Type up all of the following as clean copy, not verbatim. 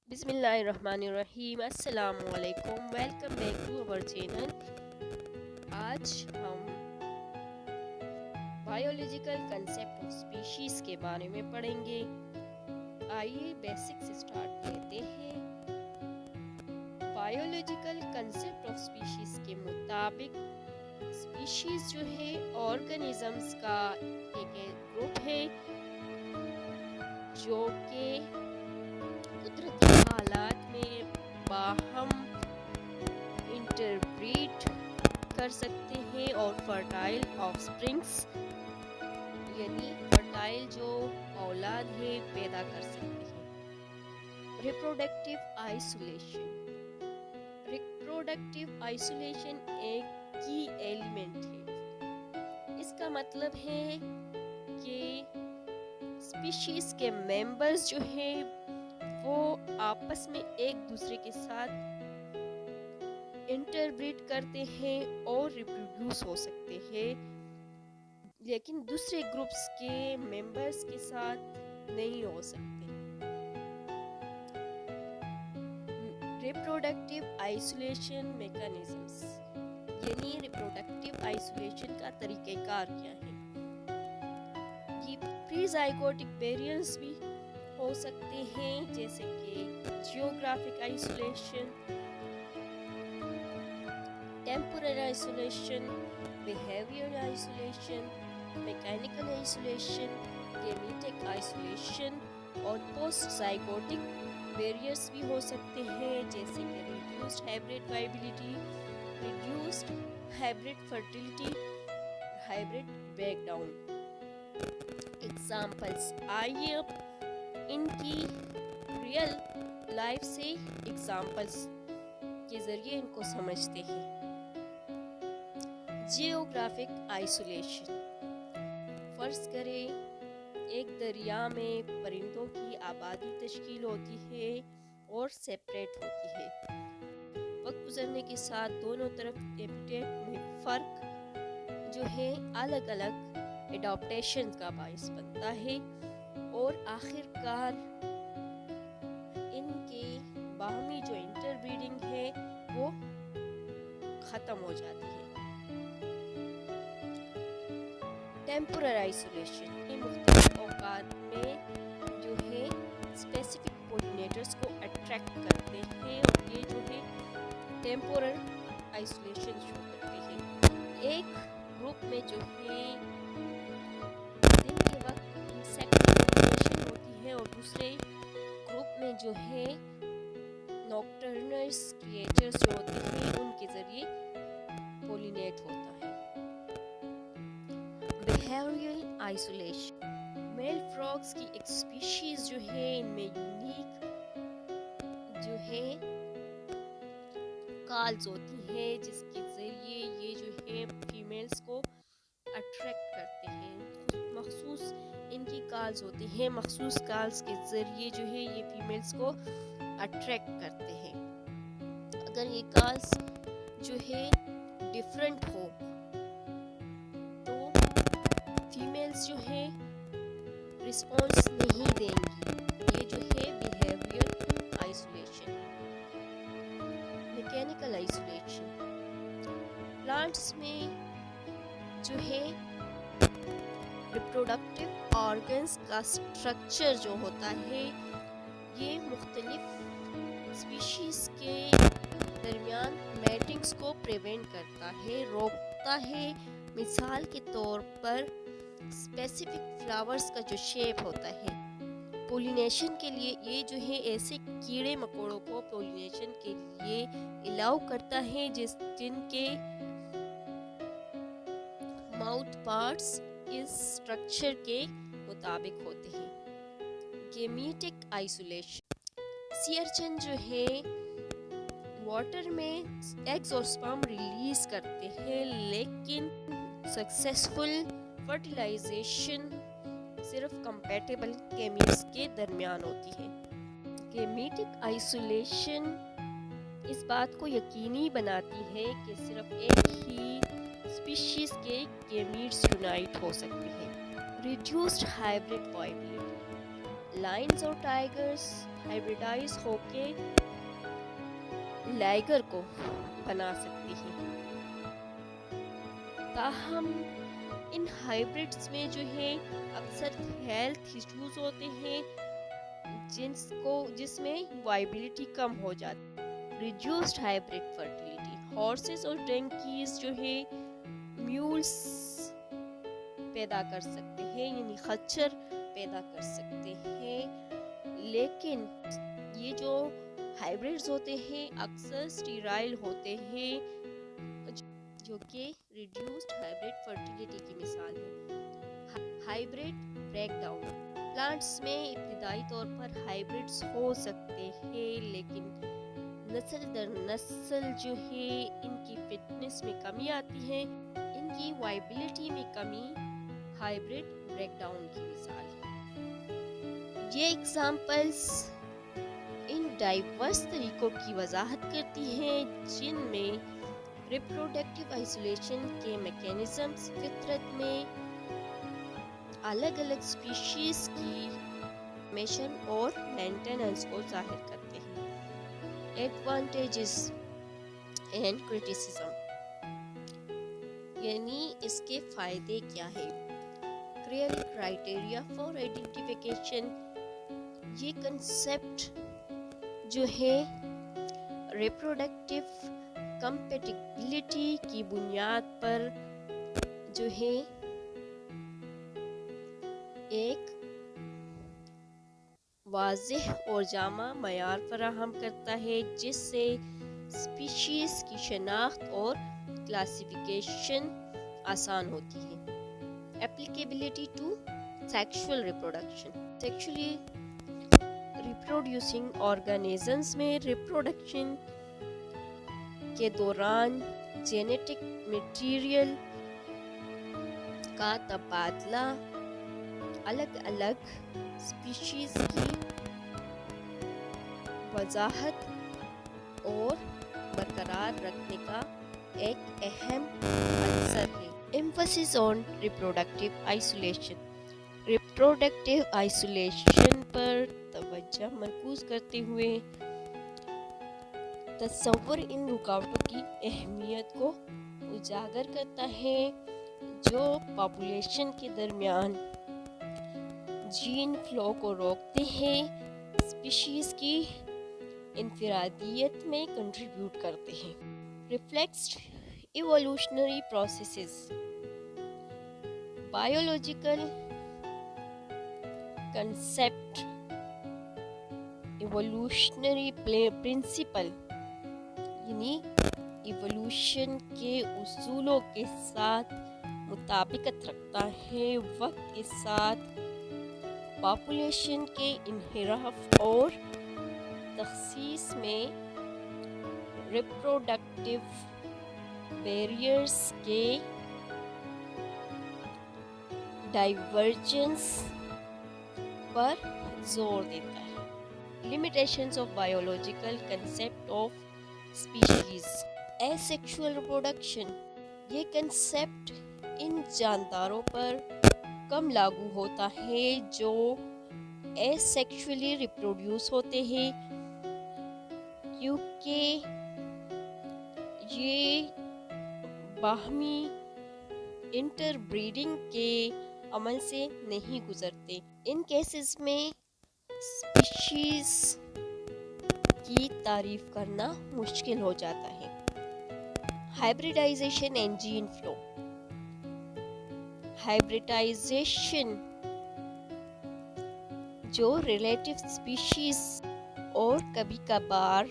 بسم اللہ الرحمن الرحیم، السلام علیکم، ویلکم بیک ٹو اور چینل۔ آج ہم بایولوجیکل کنسیپٹ آف سپیشیز کے بارے میں پڑھیں گے۔ آئیے بیسک سے سٹارٹ کرتے ہیں۔ بایولوجیکل کنسیپٹ آف سپیشیز کے مطابق سپیشیز جو ہے آرگنزمز کا ایک گروپ ہے جو کہ قدرتی حالات میں باہم انٹربریڈ کر سکتے ہیں اور فرٹائل آف سپرنگس یعنی فرٹائل جو اولاد ہے پیدا کر سکتے ہیں۔ ریپروڈکٹیو آئسولیشن ایک کی ایلیمنٹ ہے۔ اس کا مطلب ہے کہ سپیشیز کے ممبرز جو ہیں وہ آپس میں ایک دوسرے کے ساتھ انٹربریڈ کرتے ہیں اور ریپروڈیوس ہو سکتے ہیں، لیکن دوسرے گروپس کے ممبرز کے ساتھ نہیں ہو سکتے۔ ریپروڈکٹیو آئسولیشن میکانزمز یعنی ریپروڈکٹیو آئسولیشن کا طریقہ کار کیا ہے؟ یہ پری زائگوٹک بیریئرز بھی ہو سکتے ہیں، جیسے کہ geographic isolation, temporal isolation, behaviour isolation, mechanical isolation, gametic isolation اور پوسٹ زائگوٹک بیریئرز بھی ہو سکتے ہیں، جیسے کہ reduced hybrid viability, reduced hybrid fertility, hybrid break down. Examples, آئیے اب ان کی ریئل لائف سے ایگزامپلس کے ذریعے ان کو سمجھتے ہیں۔ جیوگرافک آئسولیشن، فرض کریں ایک دریا میں پرندوں کی آبادی تشکیل ہوتی ہے اور سیپریٹ ہوتی ہے۔ وقت گزرنے کے ساتھ دونوں طرف ہیبیٹیٹ میں فرق جو ہے الگ الگ اڈاپٹیشن کا باعث بنتا ہے اور آخر کار ان کے باہمی جو انٹربریڈنگ ہے وہ ختم ہو جاتی ہے۔ ٹیمپورل آئسولیشن، یہ مختلف اوقات میں جو ہے اسپیسیفک پولینیٹرز کو اٹریکٹ کرتے ہیں اور یہ جو ہے ٹیمپورل آئسولیشن شو کرتے ہیں۔ ایک گروپ میں جو ہے دن کے وقت انسیکٹ پولینیشن ہوتی ہے اور دوسرے گروپ میں جو ہے نوکٹرنس کریچرز جو ہوتے ہیں ان کے ذریعے پولینیٹ ہوتا ہے۔ بیہیویئرل آئسولیشن، میل فراگز کی ایک سپیشیز جو ہے ان میں یونیک جو ہے کالز ہوتی ہے جس کے ذریعے یہ جو ہے فیمیلز کو اٹریکٹ کرتے ہیں۔ مخصوص ان کی کالز ہوتی ہیں، مخصوص کالز کے ذریعے جو ہے یہ فیمیلز کو اٹریکٹ کرتے ہیں۔ اگر یہ کالز جو ہے ڈیفرنٹ ہو تو فیمیلز جو ہے رسپانس نہیں دیں گی، یہ جو ہے بیہیویئر آئسولیشن ہے۔ میکینیکل آئسولیشن، پلانٹس میں جو ہے ریپروڈکٹیو آرگنز کا سٹرکچر جو ہوتا ہے یہ مختلف سپیشیز کے درمیان میٹنگز کو پریونٹ کرتا ہے، روکتا ہے۔ مثال کے طور پر اسپیسیفک فلاورز کا جو شیپ ہوتا ہے پولینیشن کے لیے، یہ جو ہے ایسے کیڑے مکوڑوں کو پولینیشن کے لیے الاؤ کرتا ہے جن کے ماؤتھ پارٹس اس سٹرکچر کے مطابق ہوتے ہیں۔ گیمیٹک آئسولیشن، سی ارچن جو ہے واٹر میں ایگز اور سپرم ریلیز کرتے ہیں، لیکن سکسیسفل فرٹیلائزیشن صرف کمپیٹیبل گیمیٹس کے درمیان ہوتی ہے۔ گیمیٹک آئسولیشن اس بات کو یقینی بناتی ہے کہ صرف ایک ہی سپیشیز کے گیمیٹس یونائٹ ہو سکتے ہیں۔ ریڈیوسڈ ہائبرڈ وائبلٹی، لائنز اور ٹائگرز ہائبریڈائز ہو کے لائگر کو بنا سکتی ہیں، تاہم ان ہائبرڈز میں جو ہے اکثر ہیلتھ ایشوز ہوتے ہیں جس میں وائبلٹی کم ہو جاتی ہے۔ ریڈیوسڈ ہائبرڈ فرٹیلیٹی، ہارسز اور ڈنکیز جو ہے میولز پیدا کر سکتے ہیں، یعنی خچر پیدا کر سکتے ہیں، لیکن یہ جو ہائبرڈز ہوتے ہیں اکثر سٹیرائل ہوتے ہیں، جو کہ ریڈیوسڈ ہائبرڈ فرٹیلیٹی کی مثال ہے۔ ہائبرڈ بریک ڈاؤن، پلانٹس میں ابتدائی طور پر ہائبرڈز ہو سکتے ہیں، لیکن نسل در نسل جو ہے ان کی فٹنس میں کمی آتی ہے، ان کی وائبلٹی میں کمی ہائبرڈ بریک ڈاؤن کی مثال ہے۔ یہ ایگزامپلز ان ڈائیورس طریقوں کی وضاحت کرتی ہیں جن میں ریپروڈکٹیو آئسولیشن کے میکینزمز فطرت میں الگ الگ سپیشیز کی فارمیشن اور مینٹیننس کو ظاہر کرتے ہیں۔ ایڈوانٹیجز اینڈ کرٹیسزم، یعنی اس کے فائدے کیا ہیں۔ کلیئر کرائٹیریا فار آئیڈینٹیفیکیشن، یہ کنسیپٹ جو ہے ریپروڈکٹیو کمپیٹیبلٹی کی بنیاد پر جو ہے ایک واضح اور جامع معیار فراہم کرتا ہے جس سے اسپیشیز کی شناخت اور کلاسیفیکیشن آسان ہوتی ہے۔ Applicability to sexual reproduction, sexually reproducing organisms میں ریپروڈکشن کے دوران جینیٹک میٹیریل کا تبادلہ الگ الگ سپیشیز کی وضاحت اور برقرار رکھنے کا ایک اہم عنصر ہے۔ ایمفسس آن ریپروڈکٹیو آئسولیشن، ریپروڈکٹیو آئسولیشن پر توجہ مرکوز کرتے ہوئے تصور ان رکاوٹوں کی اہمیت کو اجاگر کرتا ہے جو پاپولیشن کے درمیان جین فلو کو روکتے ہیں، اسپیشیز کی انفرادیت میں کنٹریبیوٹ کرتے ہیں۔ Reflexed evolutionary processes, biological concept evolutionary principle, یعنی ایوولوشن کے اصولوں کے ساتھ مطابقت رکھتا ہے، وقت کے ساتھ پاپولیشن کے انحراف اور تخصیص میں ریپروڈکٹیو بیریئرز کے ڈائیورجنس پر زور دیتا ہے۔ Limitations of biological concept of species, asexual reproduction, یہ کنسیپٹ ان جانداروں پر کم لاگو ہوتا ہے جو ایسیکشولی ریپروڈیوس ہوتے ہیں، کیونکہ یہ باہمی انٹر بریڈنگ کے عمل سے نہیں گزرتے۔ ان کیسز میں اسپیشیز کی تعریف کرنا مشکل ہو جاتا ہے۔ ہائبریڈائزیشن اینڈ جین فلو، ہائبریڈائزیشن جو ریلیٹیو اسپیشیز اور کبھی کبھار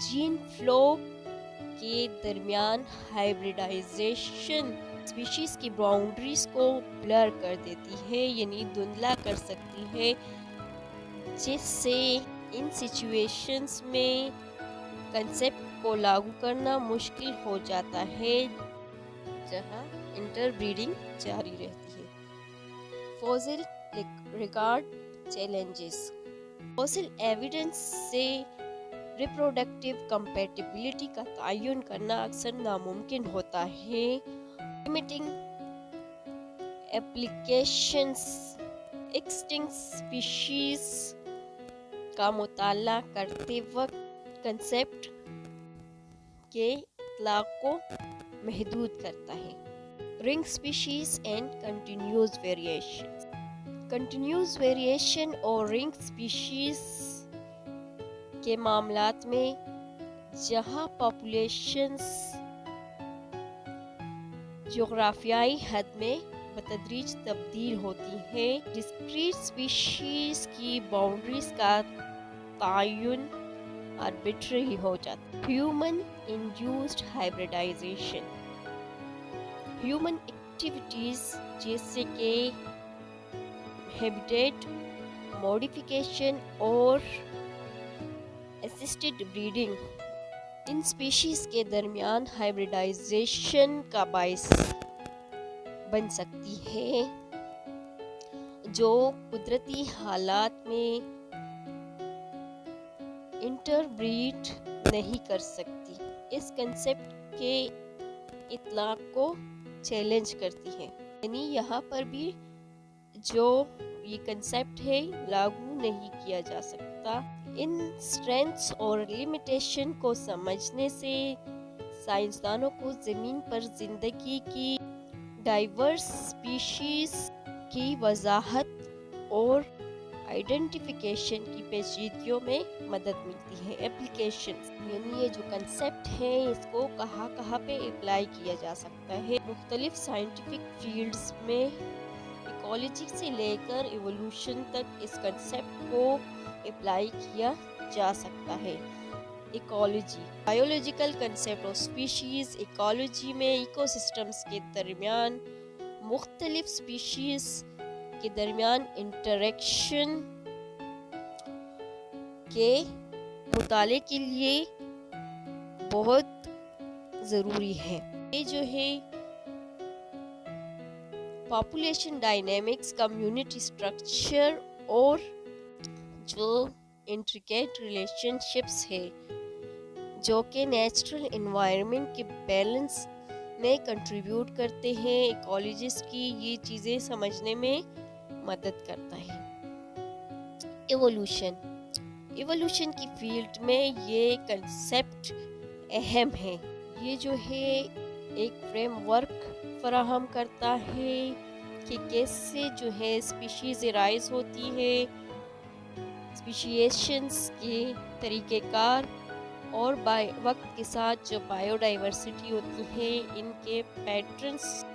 جین فلو کے درمیان ہائبریڈائزیشن اسپیشیز کی باؤنڈریز کو بلر کر دیتی ہے، یعنی دھندلا کر سکتی ہے، جس سے ان سچویشنز میں کنسیپٹ کو لاگو کرنا مشکل ہو جاتا ہے جہاں انٹر بریڈنگ جاری رہتی ہے۔ Fossil record challenges, fossil evidence سے ریپروڈکٹیو کمپیٹیبلٹی کا تعین کرنا اکثر ناممکن ہوتا ہے۔ لمیٹنگ ایپلیکیشنز، ایکسٹنکٹ اسپیشیز کا مطالعہ کرتے وقت کنسیپٹ کے اطلاق کو محدود کرتا ہے۔ رنگ species and continuous variation. Continuous variation اور رنگ اسپیشیز کے معاملات میں جہاں پاپولیشنز جغرافیائی حد میں بتدریج تبدیل ہوتی ہیں، ڈسکریٹ اسپیشیز کی باؤنڈریز کا تعین آربیٹری ہو جاتا ہے۔ Human induced hybridization. Human activities جیسے کہ ہیبیٹیٹ موڈیفیکیشن اور اسسٹڈ بریڈنگ ان اسپیشیز کے درمیان ہائبریڈائزیشن کا باعث بن سکتی ہے، جو قدرتی حالات میں انٹر بریڈ نہیں کر سکتی، اس کنسیپٹ کے اطلاق کو چیلنج کرتی ہے۔ یعنی یہاں پر بھی جو یہ کنسیپٹ ہے لاگو نہیں کیا جا سکتا۔ ان اسٹرینتھس اور لمیٹیشن کو سمجھنے سے سائنسدانوں کو زمین پر زندگی کی ڈائیورس اسپیشیز کی وضاحت اور آئیڈینٹیفیکیشن کی پیچیدگیوں میں مدد ملتی ہے۔ اپلیکیشنز، یعنی یہ جو کنسیپٹ ہے اس کو کہاں پہ اپلائی کیا جا سکتا ہے۔ مختلف سائنٹیفک فیلڈز میں ایکولوجی سے لے کر ایوولوشن تک اس کنسیپٹ کو اپلائی کیا جا سکتا ہے۔ Ecology, biological concept of species. Ecology میں ایکو سسٹمز کے درمیان مختلف اسپیشیز کے درمیان انٹریکشن کے مطالعے کے لیے بہت ضروری ہے۔ یہ جو ہے پاپولیشن ڈائنامکس، کمیونٹی اسٹرکچر اور جو انٹریکیٹ ریلیشن شپس ہے جو کہ نیچرل انوائرمنٹ کے بیلنس میں کنٹریبیوٹ کرتے ہیں، ایکولوجسٹ کی یہ چیزیں سمجھنے میں مدد کرتا ہے۔ ایوولوشن کی فیلڈ میں یہ کنسیپٹ اہم ہے۔ یہ جو ہے ایک فریم ورک فراہم کرتا ہے کہ کیسے جو ہے اسپیشیز رائز ہوتی ہے، اسپیشیشنز کے طریقہ کار اور وقت کے ساتھ جو بایو ڈائیورسٹی ہوتی ہے ان کے پیٹرنز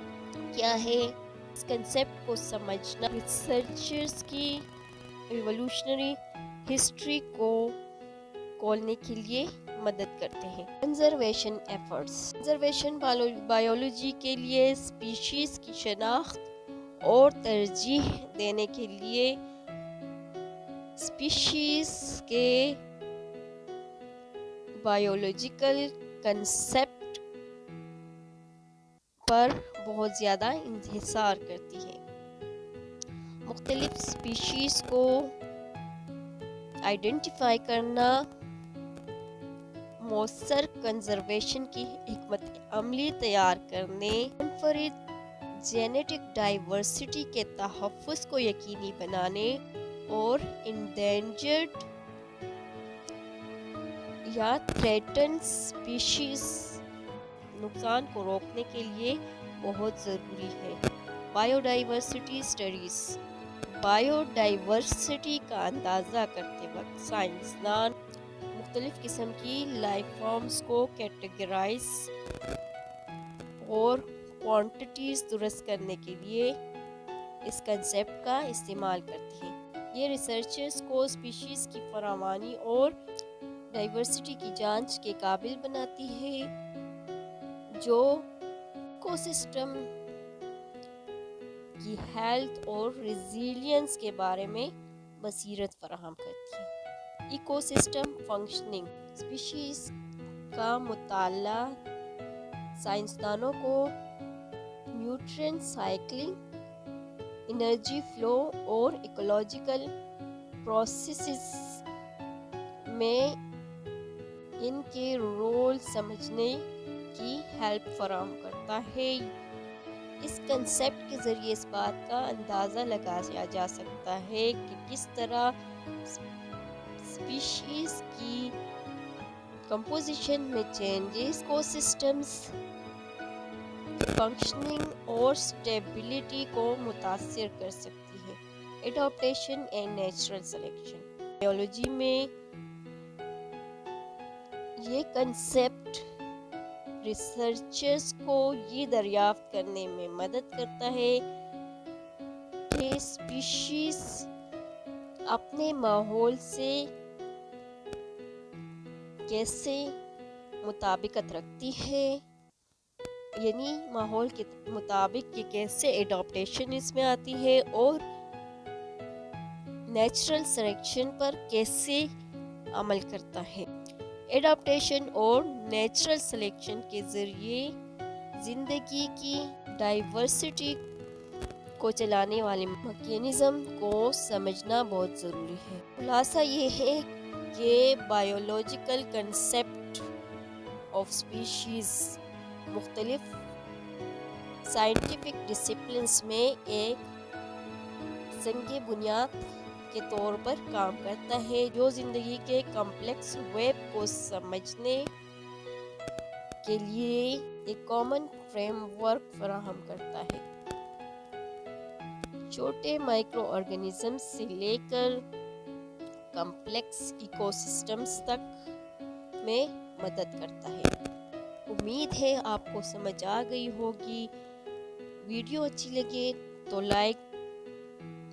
کیا ہے۔ اس کنسیپٹ کو سمجھنا ریسرچرز کی ایوولوشنری ہسٹری کو کھولنے کے لیے مدد کرتے ہیں۔ Conservation efforts. کنزرویشن بایولوجی کے لیے اسپیشیز کی شناخت اور ترجیح دینے کے لیے اسپیشیز کے بایولوجیکل کنسیپٹ پر بہت زیادہ انحصار کرتی ہے۔ مختلف اسپیشیز کو آئیڈینٹیفائی کرنا مؤثر کنزرویشن کی حکمت عملی تیار کرنے، منفرد جینیٹک ڈائیورسٹی کے تحفظ کو یقینی بنانے اور انڈینجرڈ یا تھریٹنڈ اسپیشیز نقصان کو روکنے کے لیے بہت ضروری ہے۔ Bio diversity studies. Bio diversity کا اندازہ کرتے وقت سائنسدان مختلف قسم کی لائف فارمز کو کیٹیگرائز اور کوانٹیٹیز درست کرنے کے لیے اس کنسیپٹ کا استعمال کرتے ہیں۔ یہ ریسرچرز کو اسپیشیز کی فراوانی اور ڈائیورسٹی کی جانچ کے قابل بناتی ہے، جو ایکو سسٹم کی ہیلتھ اور ریزیلینس کے بارے میں بصیرت فراہم کرتی ہے۔ Eco system functioning. اسپیشیز کا مطالعہ سائنسدانوں کو نیوٹرینٹ سائیکلنگ، انرجی فلو اور ایکولوجیکل پروسیسز میں ان کے رول سمجھنے کی ہیلپ فراہم کرتا ہے۔ اس کنسیپٹ کے ذریعے اس بات کا اندازہ لگایا جا سکتا ہے کہ کس طرح اسپیشیز کی کمپوزیشن میں چینجز کو سسٹمز فنکشننگ اور سٹیبلٹی کو متاثر کر سکتی ہے۔ Adaptation and natural selection biology میں یہ کنسیپٹ ریسرچرز کو یہ دریافت کرنے میں مدد کرتا ہے کہ اسپیشیز اپنے ماحول سے کیسے مطابقت رکھتی ہے، یعنی ماحول کے مطابق کہ کیسے ایڈاپٹیشن اس میں آتی ہے اور نیچرل سلیکشن پر کیسے عمل کرتا ہے۔ ایڈاپٹیشن اور نیچرل سلیکشن کے ذریعے زندگی کی ڈائیورسٹی کو چلانے والے میکانزم کو سمجھنا بہت ضروری ہے۔ خلاصہ یہ ہے کہ بائیولوجیکل کنسیپٹ آف اسپیشیز مختلف سائنٹیفک ڈسپلنز میں ایک سنگ بنیاد کے طور پر کام کرتا ہے جو زندگی کے کمپلیکس ویب کو سمجھنے کے لیے ایک کامن فریم ورک فراہم کرتا ہے، چھوٹے مائکرو آرگینزمز سے لے کر کمپلیکس ایکو سسٹمز تک میں مدد کرتا ہے۔ امید ہے آپ کو سمجھ آ گئی ہوگی۔ ویڈیو اچھی لگے تو لائک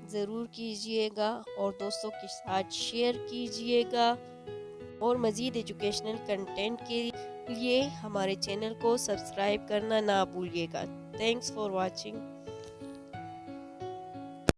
ضرور کیجئے گا اور دوستوں کے ساتھ شیئر کیجئے گا، اور مزید ایجوکیشنل کنٹینٹ کے لیے ہمارے چینل کو سبسکرائب کرنا نہ بھولیے گا۔ Thanks for watching.